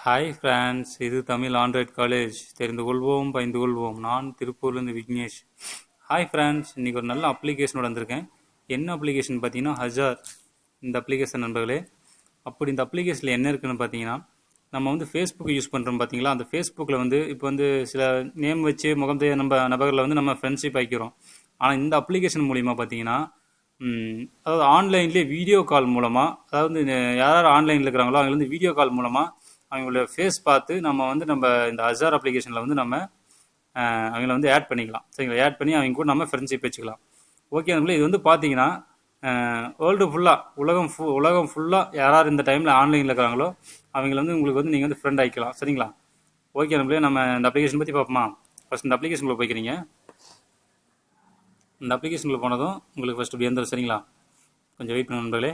Hi friends, இது Tamil Android college. தெரிந்து கொள்வோம், பயந்து கொள்வோம். நான் திருப்பூர்லேருந்து விக்னேஷ். ஹாய் ஃப்ரெண்ட்ஸ், இன்றைக்கி ஒரு நல்ல அப்ளிகேஷனோட வந்திருக்கேன். என்ன அப்ளிகேஷன் பார்த்தீங்கன்னா ஹஜார். இந்த அப்ளிகேஷன் நண்பர்களே, அப்படி இந்த அப்ளிகேஷனில் என்ன இருக்குன்னு பார்த்தீங்கன்னா, நம்ம வந்து ஃபேஸ்புக் யூஸ் பண்ணுறோம் பார்த்தீங்களா, அந்த ஃபேஸ்புக்கில் வந்து இப்போ வந்து சில நேம் வச்சு முகம் தெரியாத நம்ம நபர்களை வந்து நம்ம ஃப்ரெண்ட்ஷிப் ஆக்கிக்கிறோம். ஆனால் இந்த அப்ளிகேஷன் மூலிமா பார்த்தீங்கன்னா, அதாவது ஆன்லைன்லேயே வீடியோ கால் மூலமாக, அதாவது யார் ஆன்லைனில் இருக்கிறாங்களோ அவங்க வந்து வீடியோ கால் மூலமாக அவங்களோட ஃபேஸ் பார்த்து நம்ம இந்த ஹஜார் அப்ளிகேஷனில் வந்து நம்ம அவங்கள வந்து ஆட் பண்ணிக்கலாம். சரிங்களா? ஆட் பண்ணி அவங்க கூட நம்ம ஃப்ரெண்ட்ஷிப் வச்சுக்கலாம். ஓகே, அதுக்குள்ள இது வந்து பார்த்தீங்கன்னா வேர்ல்டு ஃபுல்லாக உலகம் ஃபுல்லாக யார் இந்த டைமில் ஆன்லைனில் இருக்கிறாங்களோ அவங்கள வந்து உங்களுக்கு வந்து நீங்கள் வந்து ஃப்ரெண்ட் ஆகிக்கலாம். சரிங்களா? ஓகே நம்மளே, நம்ம இந்த அப்ளிகேஷன் பற்றி பார்ப்போமா? ஃபஸ்ட் இந்த அப்ளிகேஷனுக்குள்ள போய்க்கிறீங்க. இந்த அப்ளிகேஷனுக்குள்ள போனதும் உங்களுக்கு ஃபஸ்ட்டு இப்படி வந்துடும். சரிங்களா? கொஞ்சம் வெயிட் பண்ண நண்பர்களே.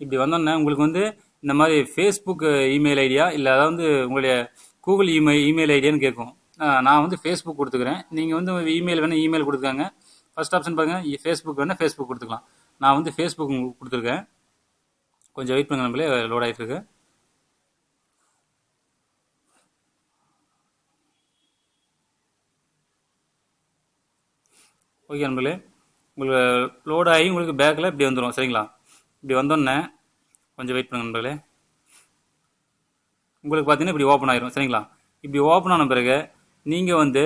இப்படி வந்தோன்னே உங்களுக்கு வந்து இந்த மாதிரி ஃபேஸ்புக் இமெயில் ஐடியா இல்லை அதாவது உங்களுடைய கூகுள் இமெயில் ஐடியான்னு கேட்கும். நான் வந்து ஃபேஸ்புக் கொடுத்துக்கிறேன். நீங்கள் வந்து இமெயில் வேணால் இமெயில் கொடுத்துக்காங்க. ஃபர்ஸ்ட் ஆப்ஷன் பாருங்கள், ஃபேஸ்புக் வேணால் ஃபேஸ்புக் கொடுத்துக்கலாம். நான் வந்து ஃபேஸ்புக் கொடுத்துருக்கேன். கொஞ்சம் வெயிட் பண்ணுங்க நம்மளே, லோட் ஆகிட்டு இருக்கு. ஓகே நண்பர்களே, உங்களுக்கு லோட் ஆகி உங்களுக்கு பேக்கில் இப்படி வந்துடும். சரிங்களா? இப்படி வந்தோடனே கொஞ்சம் வெயிட் பண்ணுங்க நண்பர்களே. உங்களுக்கு பார்த்தீங்கன்னா இப்படி ஓப்பன் ஆயிரும். சரிங்களா? இப்படி ஓப்பன் ஆன பிறகு நீங்கள் வந்து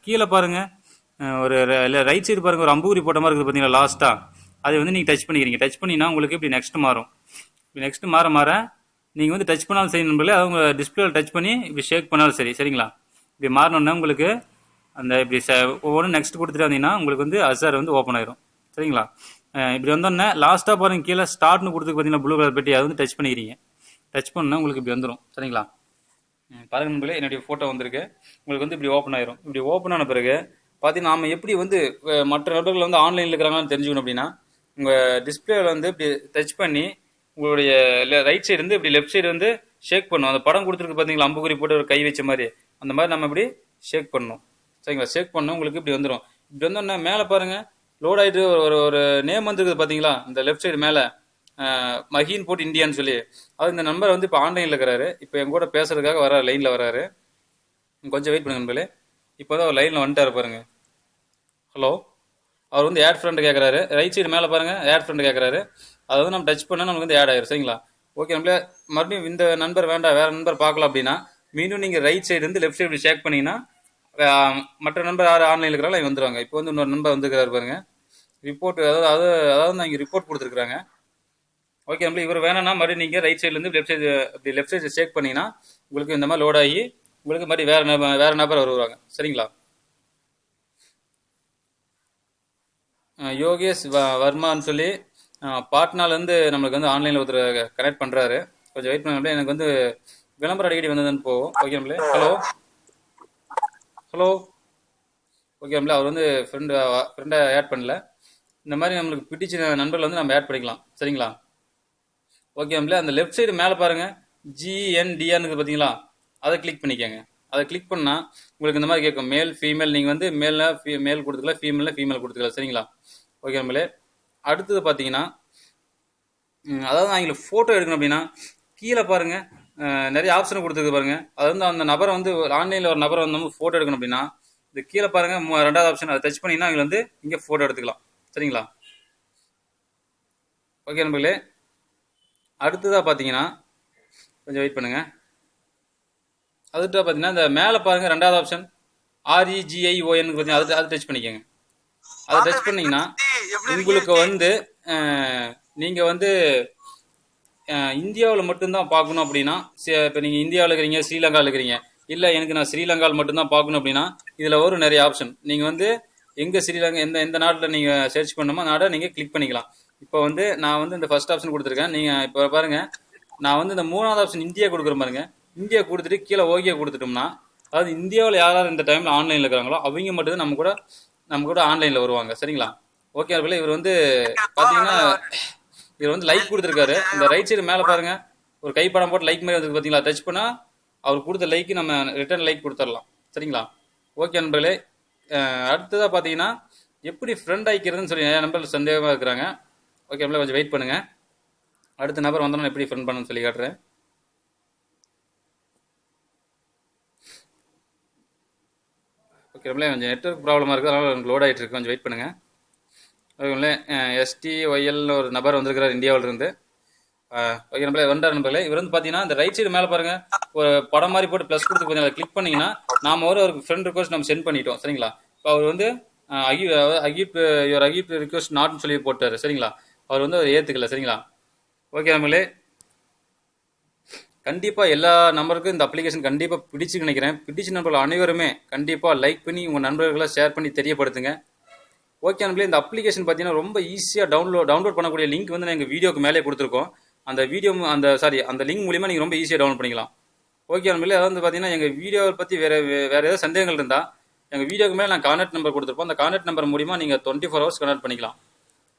கீழே பாருங்கள், ஒரு ரைட் சைடு பாருங்கள், ஒரு அம்பூரி போட்ட மாதிரி இருக்குது பார்த்தீங்களா லாஸ்ட்டாக, அதை வந்து நீங்கள் டச் பண்ணிக்கிறீங்க. டச் பண்ணினா உங்களுக்கு இப்படி நெக்ஸ்ட் மாறும். இப்படி நெக்ஸ்ட் மாற நீங்கள் வந்து டச் பண்ணாலும் சரி நண்பர்களே, அது உங்கள் டிஸ்பிளேல டச் பண்ணி இப்படி ஷேக் பண்ணாலும் சரி. சரிங்களா? இப்படி மாறினோன்னா உங்களுக்கு அந்த இப்படி ஒவ்வொன்றும் நெக்ஸ்ட் கொடுத்துட்டு வந்தீங்கன்னா உங்களுக்கு வந்து ஹஜார் வந்து ஓப்பன் ஆயிரும். சரிங்களா? இப்படி வந்தோடனே லாஸ்ட்டாக பாருங்கள், கீழே ஸ்டார்ட்னு கொடுத்து பார்த்தீங்கன்னா ப்ளூ கலர் பெட்டி, அதை வந்து டச் பண்ணிக்கிறீங்க. டச் பண்ணால் உங்களுக்கு இப்படி வந்துடும். சரிங்களா? பாருங்க நண்பர்களே, என்னுடைய ஃபோட்டோ வந்திருக்கு. உங்களுக்கு வந்து இப்படி ஓப்பன் ஆயிரும். இப்படி ஓப்பன் ஆன பிறகு பார்த்தீங்கன்னா நாம் எப்படி வந்து மற்ற நபர்கள் வந்து ஆன்லைனில் இருக்கிறாங்கன்னு தெரிஞ்சுக்கணும் அப்படின்னா, உங்கள் டிஸ்பிளேல வந்து இப்படி டச் பண்ணி உங்களுடைய ரைட் சைடு வந்து இப்படி லெஃப்ட் சைடு வந்து ஷேக் பண்ணணும். அந்த படம் கொடுத்துருக்கு பார்த்தீங்களா, அம்புக்குறி போட்டு ஒரு கை வச்ச மாதிரி, அந்த மாதிரி நம்ம இப்படி ஷேக் பண்ணணும். சரிங்களா? ஷேக் பண்ணணும், உங்களுக்கு இப்படி வந்துடும். இப்படி வந்தோடனே மேலே பாருங்கள், லோட் ஆகிட்டு ஒரு நேம் வந்துருக்குது பார்த்தீங்களா, இந்த லெஃப்ட் சைடு மேலே மஹீன் போட் இந்தியான்னு சொல்லி, அது இந்த நம்பர் வந்து இப்போ ஆன்லைனில் இருக்கிறாரு. இப்போ என் கூட பேசுறதுக்காக வர லைனில் வராரு. கொஞ்சம் வெயிட் பண்ணுங்க நண்பர்களே. இப்போ தான் லைனில் வந்துட்டாரு பாருங்க. ஹலோ, அவர் வந்து ஆட் ஃப்ரெண்டு கேட்குறாரு. ரைட் சைடு மேலே பாருங்க, ஆட் ஃப்ரெண்டு கேட்குறாரு. அதை வந்து நம்ம டச் பண்ணால் நமக்கு வந்து ஆட் ஆயிரும். சரிங்களா? ஓகே நம்மளே, மறுபடியும் இந்த நம்பர் வேண்டாம், வேற நம்பர் பார்க்கலாம் அப்படின்னா மீண்டும் நீங்கள் ரைட் சைடு இருந்து லெஃப்ட் சைடு ஷேக் பண்ணீங்கன்னா மற்ற நம்பர் யார் ஆன்லைனில் இருக்கிறாங்களோ அவங்க வந்துருவாங்க. இப்போ வந்து இன்னொரு நம்பர் வந்துருக்காரு பாருங்க, ரிப்போர்ட், அதாவது நான் இங்கே ரிப்போர்ட் கொடுத்துருக்குறாங்க. ஓகே நம்மளே, இவர் வேணாம்னா மறுபடியும் நீங்கள் ரைட் சைட்லேருந்து லெஃப்ட் சைடு செக் பண்ணிங்கன்னா உங்களுக்கு இந்த மாதிரி லோட் ஆகி உங்களுக்கு மறுபடியும் வேற நபர் வருவாங்க. சரிங்களா? யோகேஷ் வர்மான்னு சொல்லி பாட்னாலேருந்து நம்மளுக்கு வந்து ஆன்லைனில் ஒருத்தர் கனெக்ட் பண்ணுறாரு. கொஞ்சம் வெயிட் பண்ண, எனக்கு வந்து விளம்பரம் அடிக்கடி வந்ததுன்னு போகும். ஓகே நம்மளே. Hello hello. ஓகே நம்மளே, அவர் வந்து ஃப்ரெண்டை ஆட் பண்ணல. இந்த மாதிரி நம்மளுக்கு பிடிச்ச நண்பர்கள் வந்து நம்ம ஆட் பண்ணிக்கலாம். சரிங்களா? ஓகே நம்மளே, அந்த லெஃப்ட் சைடு மேலே பாருங்க, GNDR பார்த்தீங்களா, அதை கிளிக் பண்ணிக்கோங்க. அதை கிளிக் பண்ணால் உங்களுக்கு இந்த மாதிரி கேட்கும், மேல் ஃபீமேல். நீங்கள் வந்து மேல் கொடுத்துக்கலாம், ஃபீமேல் கொடுத்துக்கலாம். சரிங்களா? ஓகே நம்மளே. அடுத்தது பார்த்தீங்கன்னா, அதாவது நான் எங்களுக்கு ஃபோட்டோ எடுக்கணும் அப்படின்னா கீழே பாருங்க, நிறைய ஆப்ஷன் கொடுத்துருக்கு பாருங்க. அது வந்து அந்த நபரை வந்து ஆன்லைனில் ஒரு நபரை வந்து நம்ம ஃபோட்டோ எடுக்கணும் அப்படின்னா இது கீழே பாருங்க, ரெண்டாவது ஆப்ஷன், அதை டச் பண்ணிங்கன்னா அவங்க வந்து இங்கே ஃபோட்டோ எடுத்துக்கலாம். சரிங்களா? ஓகே நண்பர்களே, அடுத்ததாக பார்த்தீங்கன்னா கொஞ்சம் வெயிட் பண்ணுங்க. அதுட்டு பார்த்தீங்கன்னா இந்த மேலே பாருங்க, ரெண்டாவது ஆப்ஷன் REGION பார்த்தீங்கன்னா அது டச் பண்ணிக்கோங்க. அதை டச் பண்ணீங்கன்னா உங்களுக்கு வந்து நீங்கள் வந்து இந்தியாவில் மட்டும்தான் பார்க்கணும் அப்படின்னா, இப்போ நீங்கள் இந்தியாவில் இருக்கிறீங்க, ஸ்ரீலங்காவில் இருக்கிறீங்க, இல்லை எனக்கு நான் ஸ்ரீலங்காவில் மட்டும்தான் பார்க்கணும் அப்படின்னா இதில் வரும் நிறைய ஆப்ஷன். நீங்கள் வந்து எங்கே ஸ்ரீலங்கா எந்த நாட்டில் நீங்கள் சர்ச் பண்ணணுமோ நாடை நீங்கள் கிளிக் பண்ணிக்கலாம். இப்போ வந்து நான் வந்து இந்த ஃபர்ஸ்ட் ஆப்ஷன் கொடுத்துருக்கேன். நீங்கள் இப்போ பாருங்கள், நான் வந்து இந்த மூணாவது ஆப்ஷன் இந்தியா கொடுக்குறேன் பாருங்க. இந்தியா கொடுத்துட்டு கீழே ஓகே கொடுத்துட்டோம்னா, அதாவது இந்தியாவில் யாராவது இந்த டைமில் ஆன்லைனில் இருக்கிறாங்களோ அவங்க மட்டும்தான் நம்ம கூட ஆன்லைனில் வருவாங்க. சரிங்களா? ஓகே அவர்களே, இவர் வந்து பார்த்தீங்கன்னா இவர் வந்து லைக் கொடுத்துருக்காரு. இந்த ரைட் சைடு மேலே பாருங்க, ஒரு கைப்படம் போட்டு லைக் மாதிரி வந்து பார்த்தீங்களா, டச் பண்ணால் அவர் கொடுத்த லைக்கு நம்ம ரிட்டர்ன் லைக் கொடுத்துடலாம். சரிங்களா? ஓகே நண்பர்களே, அடுத்ததாக பார்த்தீங்கன்னா எப்படி ஃப்ரெண்ட் ஆகிக்கிறதுன்னு சொல்லி நிறைய நண்பர்கள் சந்தேகமாக இருக்கிறாங்க. ஓகே நம்மளே, கொஞ்சம் வெயிட் பண்ணுங்கள். அடுத்த நபர் வந்தோன்னா எப்படி ஃப்ரெண்ட் பண்ணணும்னு சொல்லி காட்டுறேன். ஓகே, நம்மளே கொஞ்சம் நெட்வொர்க் ப்ராப்ளமாக இருக்குது, அதனால் எனக்கு லோட் ஆகிட்டு இருக்கு, கொஞ்சம் வெயிட் பண்ணுங்கள். ஓகே, STYLன்னு ஒரு நபர் வந்திருக்கிறார் இந்தியாவிலிருந்து. ஓகே, நம்மளே வந்தார் நம்பர்களே. இவர் வந்து பார்த்தீங்கன்னா இந்த ரைட் சைடு மேலே பாருங்க, ஒரு படம் மாதிரி போட்டு ப்ளஸ் கொடுத்து பார்த்தீங்கன்னா கிளிக் பண்ணிங்கன்னா நாம ஒரு ஃப்ரெண்ட் ரிக்வஸ்ட் நம்ம சென்ட் பண்ணிட்டோம். சரிங்களா? இப்போ அவர் வந்து அகிப் ரிக்வஸ்ட் நாட்னு சொல்லி போட்டார். சரிங்களா? அவர் வந்து அதை ஏற்றுக்கல. சரிங்களா? ஓகே நம்மளே, கண்டிப்பாக எல்லா நம்பருக்கும் இந்த அப்ளிகேஷன் கண்டிப்பாக பிடிச்சு நினைக்கிறேன். பிடிச்ச நண்பர்கள் அனைவருமே கண்டிப்பாக லைக் பண்ணி உங்கள் நண்பர்களை ஷேர் பண்ணி தெரியப்படுத்துங்க. ஓகே நம்மளே, இந்த அப்ளிகேஷன் பார்த்தீங்கன்னா ரொம்ப ஈஸியாக டவுன்லோட் பண்ணக்கூடிய லிங்க் வந்து எங்கள் வீடியோக்கு மேலே கொடுத்துருக்கோம். அந்த லிங்க் மூலிமா நீங்கள் ரொம்ப ஈஸியாக டவுன்லோட் பண்ணிக்கலாம். ஓகே நம்மளே, அதாவது வந்து பார்த்தீங்கன்னா எங்கள் வீடியோவை பற்றி வேறு ஏதாவது சந்தேகங்கள் இருந்தால் எங்கள் வீடியோக்கு மேலே நான் கான்டாக்ட் நம்பர் கொடுத்துருப்போம். அந்த கான்டாக்ட் நம்பர் மூலிமா நீங்கள் 24 hours கனெக்ட் பண்ணிக்கலாம்.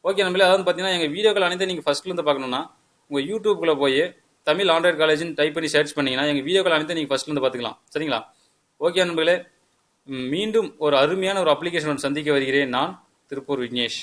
ஓகே நம்மளே, அதாவது பார்த்தீங்கன்னா எங்கள் வீடியோக்கள் அனைத்து நீங்கள் ஃபஸ்ட்லேருந்து பார்க்கணுன்னா உங்கள் யூடியூப்குள்ளே போய் தமிழ் ஆண்ட்ராய்ட் காலேஜ்னு டைப் பண்ணி சர்ச் பண்ணிங்கன்னா எங்கள் வீடியோக்கள் அனைத்து நீங்கள் ஃபஸ்ட்லேருந்து பார்த்துக்கலாம். சரிங்களா? ஓகே நண்பர்களே, மீண்டும் ஒரு அருமையான ஒரு அப்ளிகேஷன் சந்திக்க வருகிறேன். நான் திருப்பூர் விக்னேஷ்.